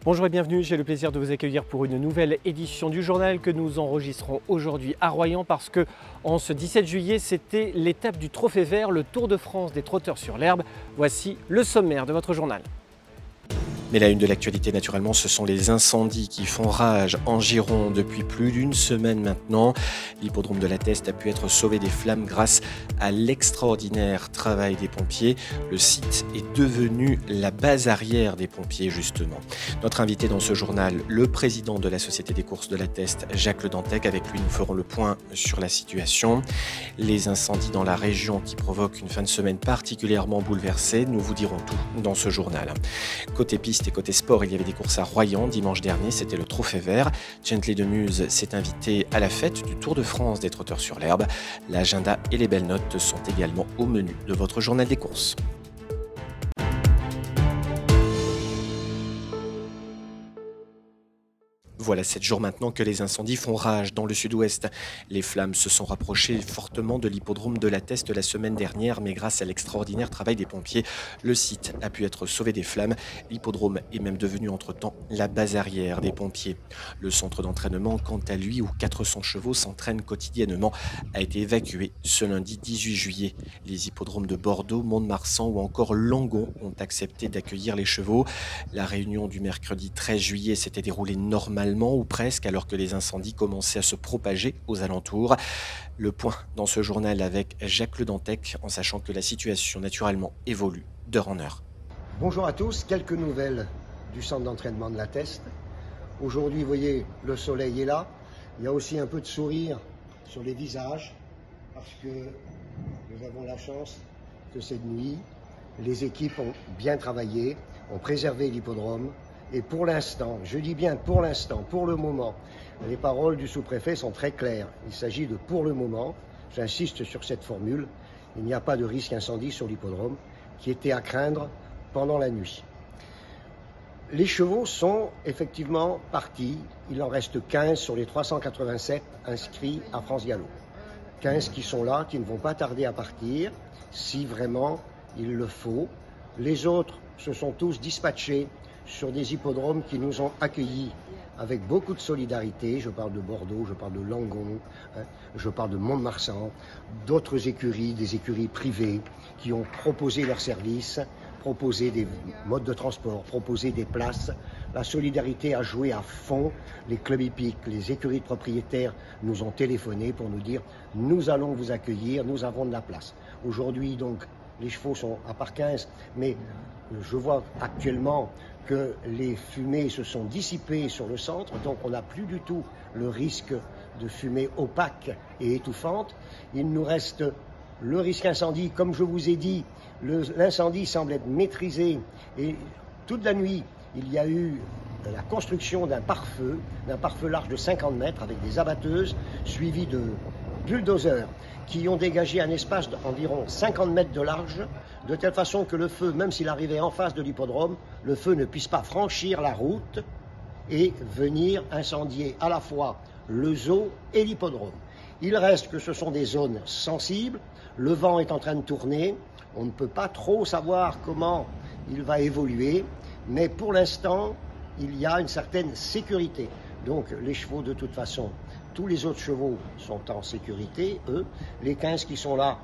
Bonjour et bienvenue, j'ai le plaisir de vous accueillir pour une nouvelle édition du journal que nous enregistrons aujourd'hui à Royan parce que en ce 17 juillet, c'était l'étape du Trophée Vert, le Tour de France des trotteurs sur l'herbe. Voici le sommaire de votre journal. Mais la une de l'actualité, naturellement, ce sont les incendies qui font rage en Gironde depuis plus d'une semaine maintenant. L'hippodrome de la Teste a pu être sauvé des flammes grâce à l'extraordinaire travail des pompiers. Le site est devenu la base arrière des pompiers, justement. Notre invité dans ce journal, le président de la Société des courses de la Teste, Jacques Le Dantec. Avec lui, nous ferons le point sur la situation. Les incendies dans la région qui provoquent une fin de semaine particulièrement bouleversée, nous vous dirons tout dans ce journal. Côté piste et côté sport, il y avait des courses à Royan. Dimanche dernier, c'était le Trophée Vert. Gently de Muse s'est invité à la fête du Tour de France des trotteurs sur l'herbe. L'agenda et les belles notes sont également au menu de votre journal des courses. Voilà 7 jours maintenant que les incendies font rage dans le sud-ouest. Les flammes se sont rapprochées fortement de l'hippodrome de la Teste la semaine dernière, mais grâce à l'extraordinaire travail des pompiers, le site a pu être sauvé des flammes. L'hippodrome est même devenu entre-temps la base arrière des pompiers. Le centre d'entraînement, quant à lui, où 400 chevaux s'entraînent quotidiennement, a été évacué ce lundi 18 juillet. Les hippodromes de Bordeaux, Mont-de-Marsan ou encore Langon ont accepté d'accueillir les chevaux. La réunion du mercredi 13 juillet s'était déroulée normalement, ou presque, alors que les incendies commençaient à se propager aux alentours. Le point dans ce journal avec Jacques Le Dantec, en sachant que la situation naturellement évolue d'heure en heure. Bonjour à tous, quelques nouvelles du centre d'entraînement de la Teste. Aujourd'hui, vous voyez, le soleil est là. Il y a aussi un peu de sourire sur les visages, parce que nous avons la chance que cette nuit, les équipes ont bien travaillé, ont préservé l'hippodrome. Et pour l'instant, je dis bien pour l'instant, pour le moment, les paroles du sous-préfet sont très claires. Il s'agit de pour le moment, j'insiste sur cette formule, il n'y a pas de risque incendie sur l'hippodrome qui était à craindre pendant la nuit. Les chevaux sont effectivement partis, il en reste 15 sur les 387 inscrits à France Gallo. 15 qui sont là, qui ne vont pas tarder à partir, si vraiment il le faut. Les autres se sont tous dispatchés sur des hippodromes qui nous ont accueillis avec beaucoup de solidarité. Je parle de Bordeaux, je parle de Langon, je parle de Mont-de-Marsan, d'autres écuries, des écuries privées qui ont proposé leurs services, proposé des modes de transport, proposé des places. La solidarité a joué à fond. Les clubs hippiques, les écuries de propriétaires nous ont téléphoné pour nous dire « Nous allons vous accueillir, nous avons de la place ». Aujourd'hui, donc, les chevaux sont à part 15, mais je vois actuellement que les fumées se sont dissipées sur le centre, donc on n'a plus du tout le risque de fumée opaque et étouffante. Il nous reste le risque incendie, comme je vous ai dit, l'incendie semble être maîtrisé et toute la nuit, il y a eu la construction d'un pare-feu large de 50 mètres avec des abatteuses suivies de bulldozers qui ont dégagé un espace d'environ 50 mètres de large, de telle façon que le feu, même s'il arrivait en face de l'hippodrome, le feu ne puisse pas franchir la route et venir incendier à la fois le zoo et l'hippodrome. Il reste que ce sont des zones sensibles, le vent est en train de tourner, on ne peut pas trop savoir comment il va évoluer, mais pour l'instant, il y a une certaine sécurité. Donc les chevaux, de toute façon, tous les autres chevaux sont en sécurité, eux. Les 15 qui sont là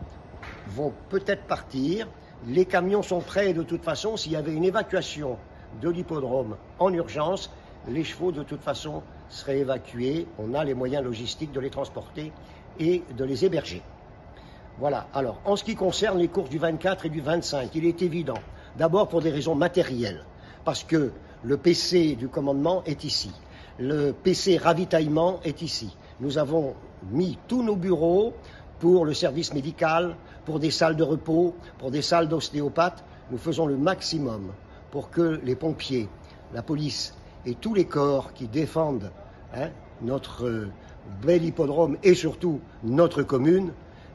vont peut-être partir. Les camions sont prêts, de toute façon, s'il y avait une évacuation de l'hippodrome en urgence, les chevaux, de toute façon, seraient évacués. On a les moyens logistiques de les transporter et de les héberger. Voilà. Alors, en ce qui concerne les courses du 24 et du 25, il est évident, d'abord pour des raisons matérielles, parce que le PC du commandement est ici. Le PC ravitaillement est ici. Nous avons mis tous nos bureaux pour le service médical, pour des salles de repos, pour des salles d'ostéopathes. Nous faisons le maximum pour que les pompiers, la police et tous les corps qui défendent notre bel hippodrome et surtout notre commune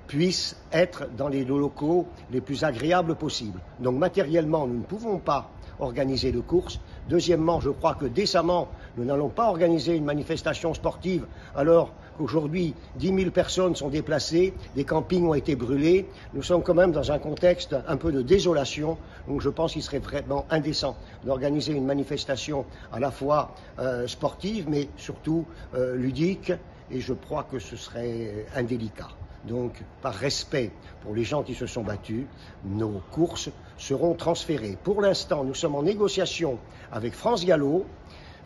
puissent être dans les locaux les plus agréables possibles. Donc matériellement, nous ne pouvons pas organiser de course. Deuxièmement, je crois que décemment, nous n'allons pas organiser une manifestation sportive alors qu'aujourd'hui 10 000 personnes sont déplacées, des campings ont été brûlés. Nous sommes quand même dans un contexte un peu de désolation, donc je pense qu'il serait vraiment indécent d'organiser une manifestation à la fois sportive mais surtout ludique, et je crois que ce serait indélicat. Donc, par respect pour les gens qui se sont battus, nos courses seront transférées. Pour l'instant, nous sommes en négociation avec France Gallo.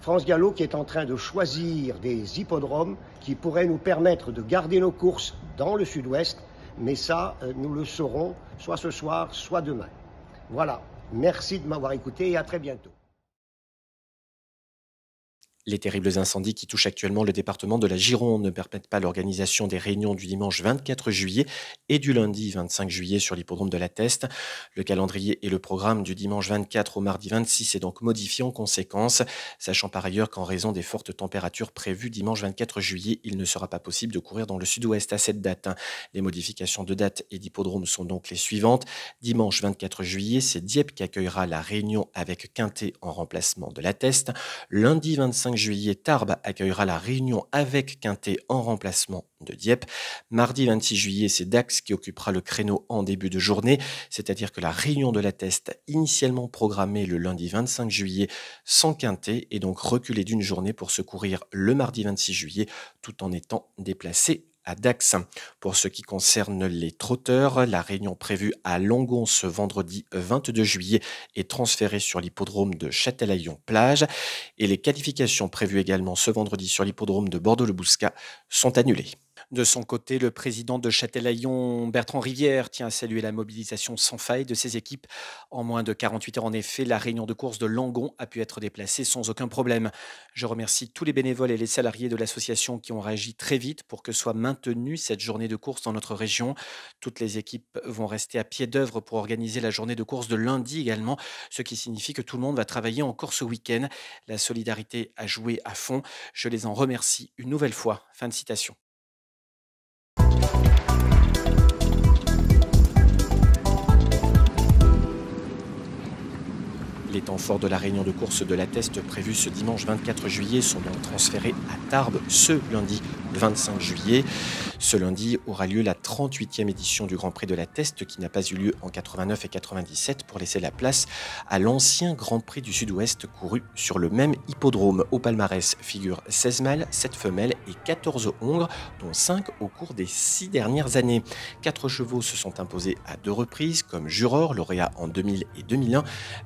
France Gallo qui est en train de choisir des hippodromes qui pourraient nous permettre de garder nos courses dans le sud-ouest. Mais ça, nous le saurons soit ce soir, soit demain. Voilà. Merci de m'avoir écouté et à très bientôt. Les terribles incendies qui touchent actuellement le département de la Gironde ne permettent pas l'organisation des réunions du dimanche 24 juillet et du lundi 25 juillet sur l'hippodrome de la Teste. Le calendrier et le programme du dimanche 24 au mardi 26 est donc modifié en conséquence, sachant par ailleurs qu'en raison des fortes températures prévues dimanche 24 juillet, il ne sera pas possible de courir dans le sud-ouest à cette date. Les modifications de date et d'hippodrome sont donc les suivantes. Dimanche 24 juillet, c'est Dieppe qui accueillera la réunion avec Quintet en remplacement de la Teste. Lundi 25 juillet, Tarbes accueillera la réunion avec Quintet en remplacement de Dieppe. Mardi 26 juillet, c'est Dax qui occupera le créneau en début de journée, c'est-à-dire que la réunion de la Teste, initialement programmée le lundi 25 juillet sans Quintet, est donc reculée d'une journée pour se courir le mardi 26 juillet, tout en étant déplacée à Dax. Pour ce qui concerne les trotteurs, la réunion prévue à Langon ce vendredi 22 juillet est transférée sur l'hippodrome de Châtelaillon-Plage et les qualifications prévues également ce vendredi sur l'hippodrome de Bordeaux-le-Bouscat sont annulées. De son côté, le président de Châtelaillon, Bertrand Rivière, tient à saluer la mobilisation sans faille de ses équipes. En moins de 48 heures, en effet, la réunion de course de Langon a pu être déplacée sans aucun problème. Je remercie tous les bénévoles et les salariés de l'association qui ont réagi très vite pour que soit maintenue cette journée de course dans notre région. Toutes les équipes vont rester à pied d'œuvre pour organiser la journée de course de lundi également, ce qui signifie que tout le monde va travailler encore ce week-end. La solidarité a joué à fond. Je les en remercie une nouvelle fois. Fin de citation. Les temps forts de la réunion de course de la Teste prévue ce dimanche 24 juillet sont donc transférés à Tarbes ce lundi 25 juillet. Ce lundi aura lieu la 38e édition du Grand Prix de la Teste qui n'a pas eu lieu en 89 et 97 pour laisser la place à l'ancien Grand Prix du Sud-Ouest couru sur le même hippodrome. Au palmarès figurent 16 mâles, 7 femelles et 14 hongres, dont 5 au cours des 6 dernières années. 4 chevaux se sont imposés à 2 reprises comme Juror, lauréat en 2000 et 2001,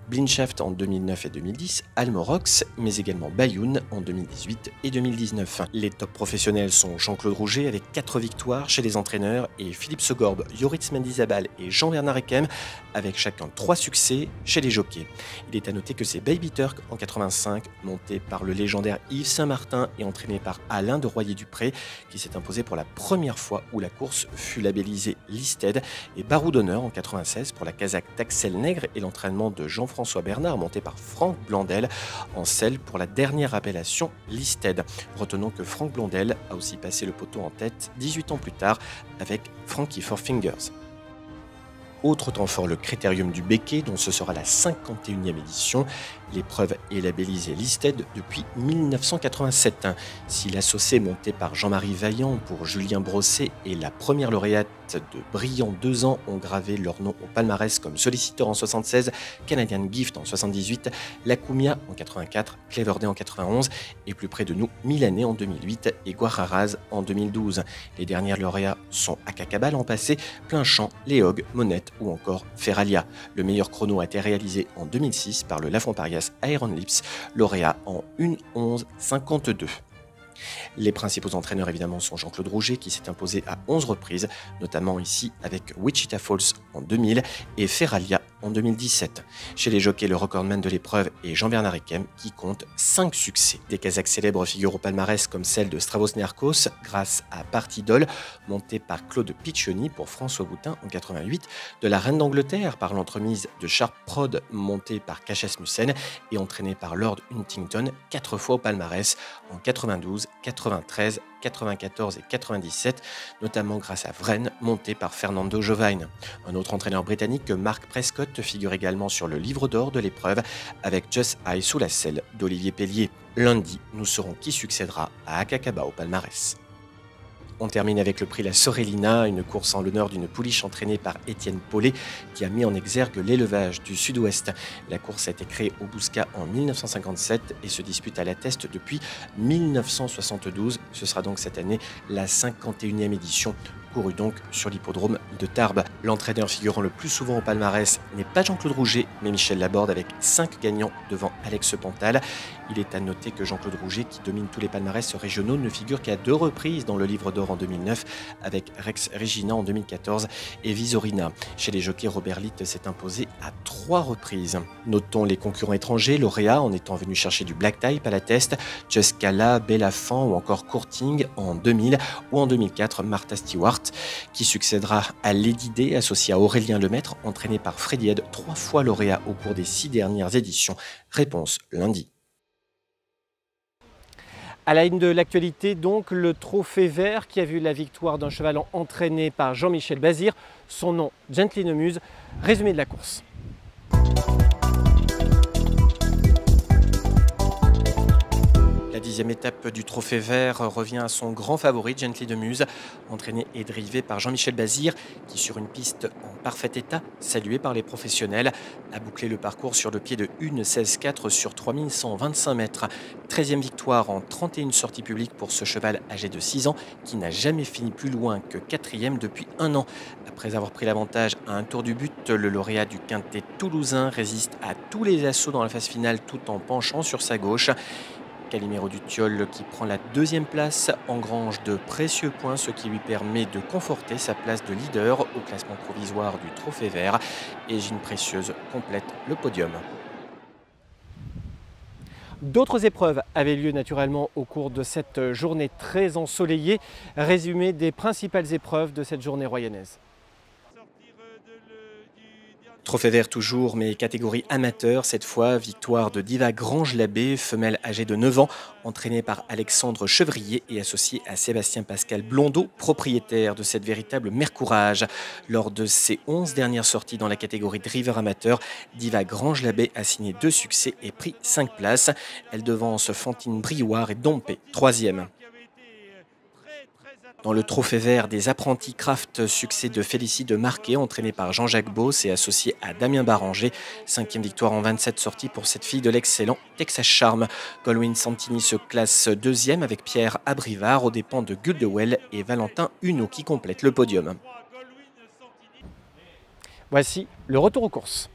Blinshaft en 2009 et 2010, Almorox, mais également Bayoun en 2018 et 2019. Les top professionnels sont Jean-Claude Rouget avec 4 victoires chez les entraîneurs et Philippe Segorbe, Joris Mendizabal et Jean-Bernard Ekem avec chacun 3 succès chez les jockeys. Il est à noter que c'est Baby Turk en 85, monté par le légendaire Yves Saint-Martin et entraîné par Alain de Royer-Dupré, qui s'est imposé pour la première fois où la course fut labellisée Listed, et Barou d'honneur en 96 pour la Kazakh d'Axel Nègre et l'entraînement de Jean-François Bernard monté par Franck Blandel en selle pour la dernière appellation Listed. Retenons que Franck Blondel a aussi passé le poteau en tête 18 ans plus tard avec Frankie Four Fingers. Autre temps fort, le Critérium du Béquet, dont ce sera la 51e édition. L'épreuve est labellisée Listed depuis 1987. Si l'associé monté par Jean-Marie Vaillant pour Julien Brosset et la première lauréate de brillants 2 ans ont gravé leur nom au palmarès comme Sollicitor en 76, Canadian Gift en 78, Lacumia en 84, Cleverday en 91 et plus près de nous, Milanais en 2008 et Guararaz en 2012. Les dernières lauréats sont Akakabal en passé, Plein-Champ, Léog, Monette ou encore Ferralia. Le meilleur chrono a été réalisé en 2006 par le Lafont-Parias Iron Lips, lauréat en 1:11:52. Les principaux entraîneurs évidemment sont Jean-Claude Rouget qui s'est imposé à 11 reprises, notamment ici avec Wichita Falls en 2000 et Ferralia en 2017. Chez les jockeys, le recordman de l'épreuve est Jean-Bernard Ekem qui compte 5 succès. Des Kazakhs célèbres figurent au palmarès comme celle de Stravos Nerkos grâce à Partidol, montée par Claude Piccioni pour François Boutin en 88, de la Reine d'Angleterre par l'entremise de Sharp Prod montée par Caches Mussen et entraînée par Lord Huntington 4 fois au palmarès en 92, 93 94 et 97, notamment grâce à Vren, monté par Fernando Jovine. Un autre entraîneur britannique, Mark Prescott, figure également sur le livre d'or de l'épreuve, avec Just Eye sous la selle d'Olivier Pellier. Lundi, nous saurons qui succédera à Akakaba au palmarès. On termine avec le prix La Sorellina, une course en l'honneur d'une pouliche entraînée par Étienne Paulet qui a mis en exergue l'élevage du sud-ouest. La course a été créée au Bouscat en 1957 et se dispute à la Teste depuis 1972. Ce sera donc cette année la 51e édition, courue donc sur l'hippodrome de Tarbes. L'entraîneur figurant le plus souvent au palmarès n'est pas Jean-Claude Rouget, mais Michel Laborde avec 5 gagnants devant Alex Pantal. Il est à noter que Jean-Claude Rouget, qui domine tous les palmarès régionaux, ne figure qu'à 2 reprises dans le livre d'or en 2009, avec Rex Regina en 2014 et Visorina. Chez les jockeys, Robert Litt s'est imposé à 3 reprises. Notons les concurrents étrangers, lauréats en étant venus chercher du Black Type à la Teste, Juscala, Bellafant ou encore Courting en 2000 ou en 2004 Martha Stewart, qui succédera à Lady Day, associé à Aurélien Lemaître, entraîné par Freddy Head, 3 fois lauréat au cours des 6 dernières éditions. Réponse lundi. À la une de l'actualité, donc, le Trophée Vert qui a vu la victoire d'un cheval entraîné par Jean-Michel Bazir, son nom Gently Muse. Résumé de la course. La 10e étape du Trophée Vert revient à son grand favori, Gently Muse, entraîné et drivé par Jean-Michel Bazir, qui sur une piste en parfait état, saluée par les professionnels, a bouclé le parcours sur le pied de 1,16,4 sur 3125 mètres. 13e victoire en 31 sorties publiques pour ce cheval âgé de 6 ans, qui n'a jamais fini plus loin que 4e depuis 1 an. Après avoir pris l'avantage à un tour du but, le lauréat du Quintet toulousain résiste à tous les assauts dans la phase finale tout en penchant sur sa gauche. Calimero du Tilleul, qui prend la 2e place, engrange de précieux points, ce qui lui permet de conforter sa place de leader au classement provisoire du Trophée Vert. Et Gine Précieuse complète le podium. D'autres épreuves avaient lieu naturellement au cours de cette journée très ensoleillée. Résumé des principales épreuves de cette journée royannaise. Trophée Vert toujours, mais catégorie amateur cette fois. Victoire de Diva Grange-Labbé, femelle âgée de 9 ans, entraînée par Alexandre Chevrier et associée à Sébastien Pascal Blondeau, propriétaire de cette véritable Mercourage. Lors de ses 11 dernières sorties dans la catégorie driver amateur, Diva Grange-Labbé a signé 2 succès et pris 5 places. Elle devance Fantine Briouard et Dompé, 3e. Dans le Trophée Vert des apprentis craft, succès de Félicie de Marquet, entraînée par Jean-Jacques Beauce et associé à Damien Baranger. 5e victoire en 27 sorties pour cette fille de l'excellent Texas Charm. Goldwyn Santini se classe 2e avec Pierre Abrivard aux dépens de Guldewell et Valentin Huneau qui complète le podium. Voici le retour aux courses.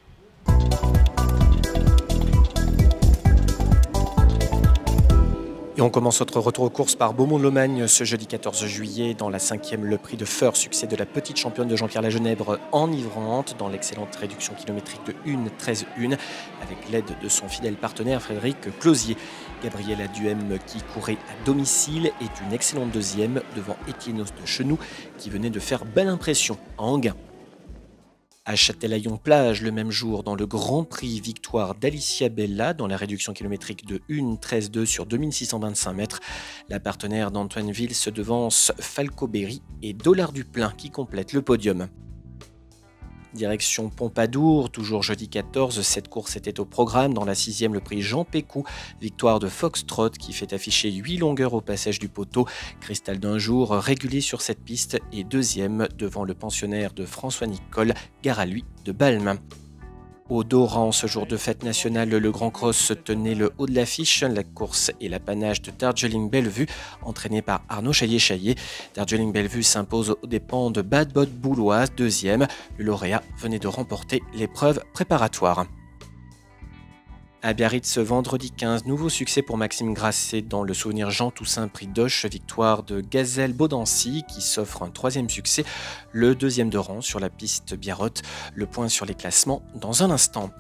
Et on commence notre retour aux courses par Beaumont-Lomagne ce jeudi 14 juillet. Dans la 5e, le prix de Feur, succès de la petite championne de Jean-Pierre Lagenèbre enivrante dans l'excellente réduction kilométrique de 1,13,1 avec l'aide de son fidèle partenaire Frédéric Closier. Gabriela Duhem, qui courait à domicile, est une excellente 2e devant Étienne de Chenoux qui venait de faire belle impression à Enghien. À Châtelaillon-Plage, le même jour, dans le Grand Prix, victoire d'Alicia Bella dans la réduction kilométrique de 1,13,2 sur 2625 mètres. La partenaire d'Antoine Ville se devance Falco Berry et Dollar du Plein qui complète le podium. Direction Pompadour, toujours jeudi 14, cette course était au programme. Dans la 6e, le prix Jean Pécou, victoire de Foxtrot qui fait afficher 8 longueurs au passage du poteau. Cristal d'un jour, régulé sur cette piste, et 2e devant le pensionnaire de François Nicole, gare à lui de Balme. Au Doran, ce jour de fête nationale, le Grand Cross tenait le haut de l'affiche. La course est l'apanage de Darjeeling Bellevue, entraîné par Arnaud Chaillet-Chaillet. Darjeeling Bellevue s'impose aux dépens de Bad Bot Bouloise, 2e. Le lauréat venait de remporter l'épreuve préparatoire. À Biarritz, ce vendredi 15, nouveau succès pour Maxime Grasset dans le souvenir Jean Toussaint Prix d'Auch, victoire de Gazelle Baudancy qui s'offre un 3e succès, le 2e de rang sur la piste Biarrotte. Le point sur les classements dans un instant.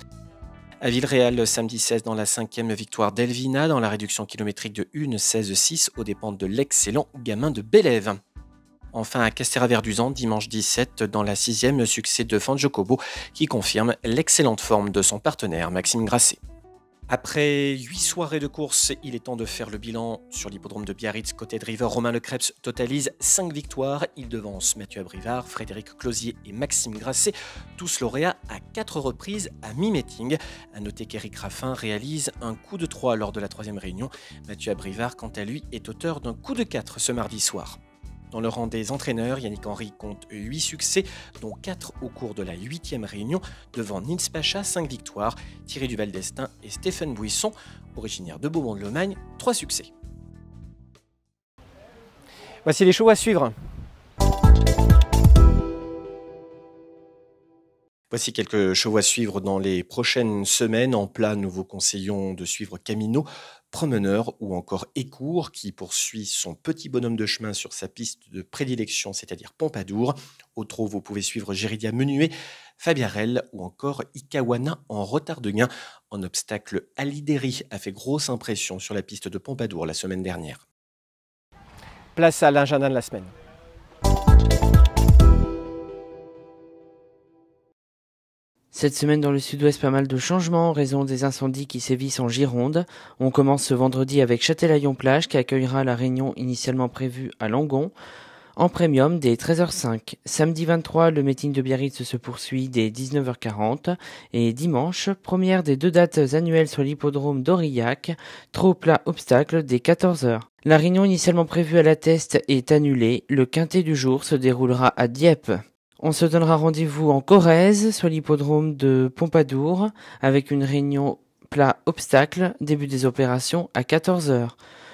À Villeréal, samedi 16, dans la 5e, victoire d'Elvina dans la réduction kilométrique de 1,16,6 aux dépens de l'excellent Gamin de Bélève. Enfin à Castéra-Verduzan, dimanche 17, dans la 6e, succès de Fanjocobo qui confirme l'excellente forme de son partenaire Maxime Grasset. Après 8 soirées de course, il est temps de faire le bilan sur l'hippodrome de Biarritz côté driver. Romain Lecreps totalise 5 victoires. Il devance Mathieu Abrivard, Frédéric Closier et Maxime Grasset, tous lauréats à 4 reprises à mi-meeting. A noter qu'Éric Raffin réalise un coup de 3 lors de la 3e réunion. Mathieu Abrivard, quant à lui, est auteur d'un coup de 4 ce mardi soir. Dans le rang des entraîneurs, Yannick Henry compte 8 succès, dont 4 au cours de la 8e réunion, devant Nils Pacha, 5 victoires, Thierry Duval d'Estaing et Stéphane Bouisson, originaire de Beaumont-de-Lomagne, 3 succès. Voici les shows à suivre. Voici quelques chevaux à suivre dans les prochaines semaines. En plat, nous vous conseillons de suivre Camino, Promeneur ou encore Écourt qui poursuit son petit bonhomme de chemin sur sa piste de prédilection, c'est-à-dire Pompadour. Au trot, vous pouvez suivre Géridia Menuet, Fabiarel ou encore Ikawana en retard de gain. En obstacle, Alideri a fait grosse impression sur la piste de Pompadour la semaine dernière. Place à l'agenda de la semaine. Cette semaine dans le sud-ouest, pas mal de changements en raison des incendies qui sévissent en Gironde. On commence ce vendredi avec Châtelaillon-Plage qui accueillera la réunion initialement prévue à Langon en premium dès 13h05. Samedi 23, le meeting de Biarritz se poursuit dès 19h40 et dimanche, première des 2 dates annuelles sur l'hippodrome d'Aurillac, trot plat obstacle dès 14h. La réunion initialement prévue à la Teste est annulée. Le quintet du jour se déroulera à Dieppe. On se donnera rendez-vous en Corrèze sur l'hippodrome de Pompadour avec une réunion plat obstacle, début des opérations à 14h.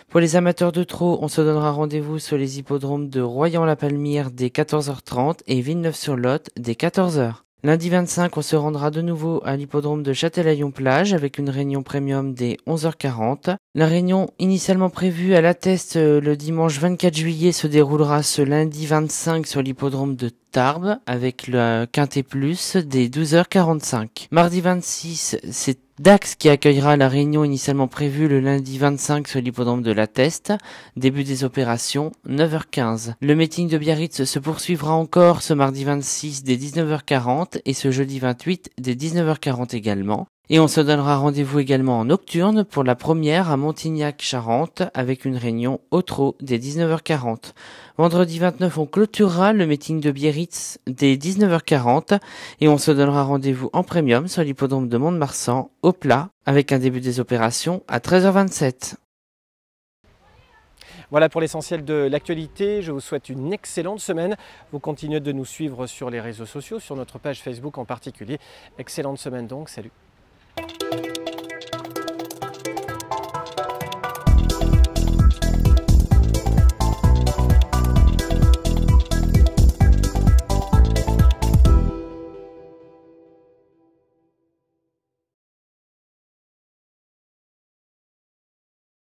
Pour les amateurs de trot, on se donnera rendez-vous sur les hippodromes de Royan-la-Palmyre dès 14h30 et Villeneuve-sur-Lot dès 14h. Lundi 25, on se rendra de nouveau à l'hippodrome de Châtelaillon-Plage avec une réunion premium dès 11h40. La réunion initialement prévue à la Teste le dimanche 24 juillet se déroulera ce lundi 25 sur l'hippodrome de Tarbes avec le Quintet Plus dès 12h45. Mardi 26, c'est Dax qui accueillera la réunion initialement prévue le lundi 25 sur l'hippodrome de la Teste. Début des opérations, 9h15. Le meeting de Biarritz se poursuivra encore ce mardi 26 dès 19h40 et ce jeudi 28 dès 19h40 également. Et on se donnera rendez-vous également en nocturne pour la première à Montignac-Charente avec une réunion au trot dès 19h40. Vendredi 29, on clôturera le meeting de Biarritz dès 19h40 et on se donnera rendez-vous en premium sur l'hippodrome de Mont-de-Marsan au plat avec un début des opérations à 13h27. Voilà pour l'essentiel de l'actualité. Je vous souhaite une excellente semaine. Vous continuez de nous suivre sur les réseaux sociaux, sur notre page Facebook en particulier. Excellente semaine donc, salut.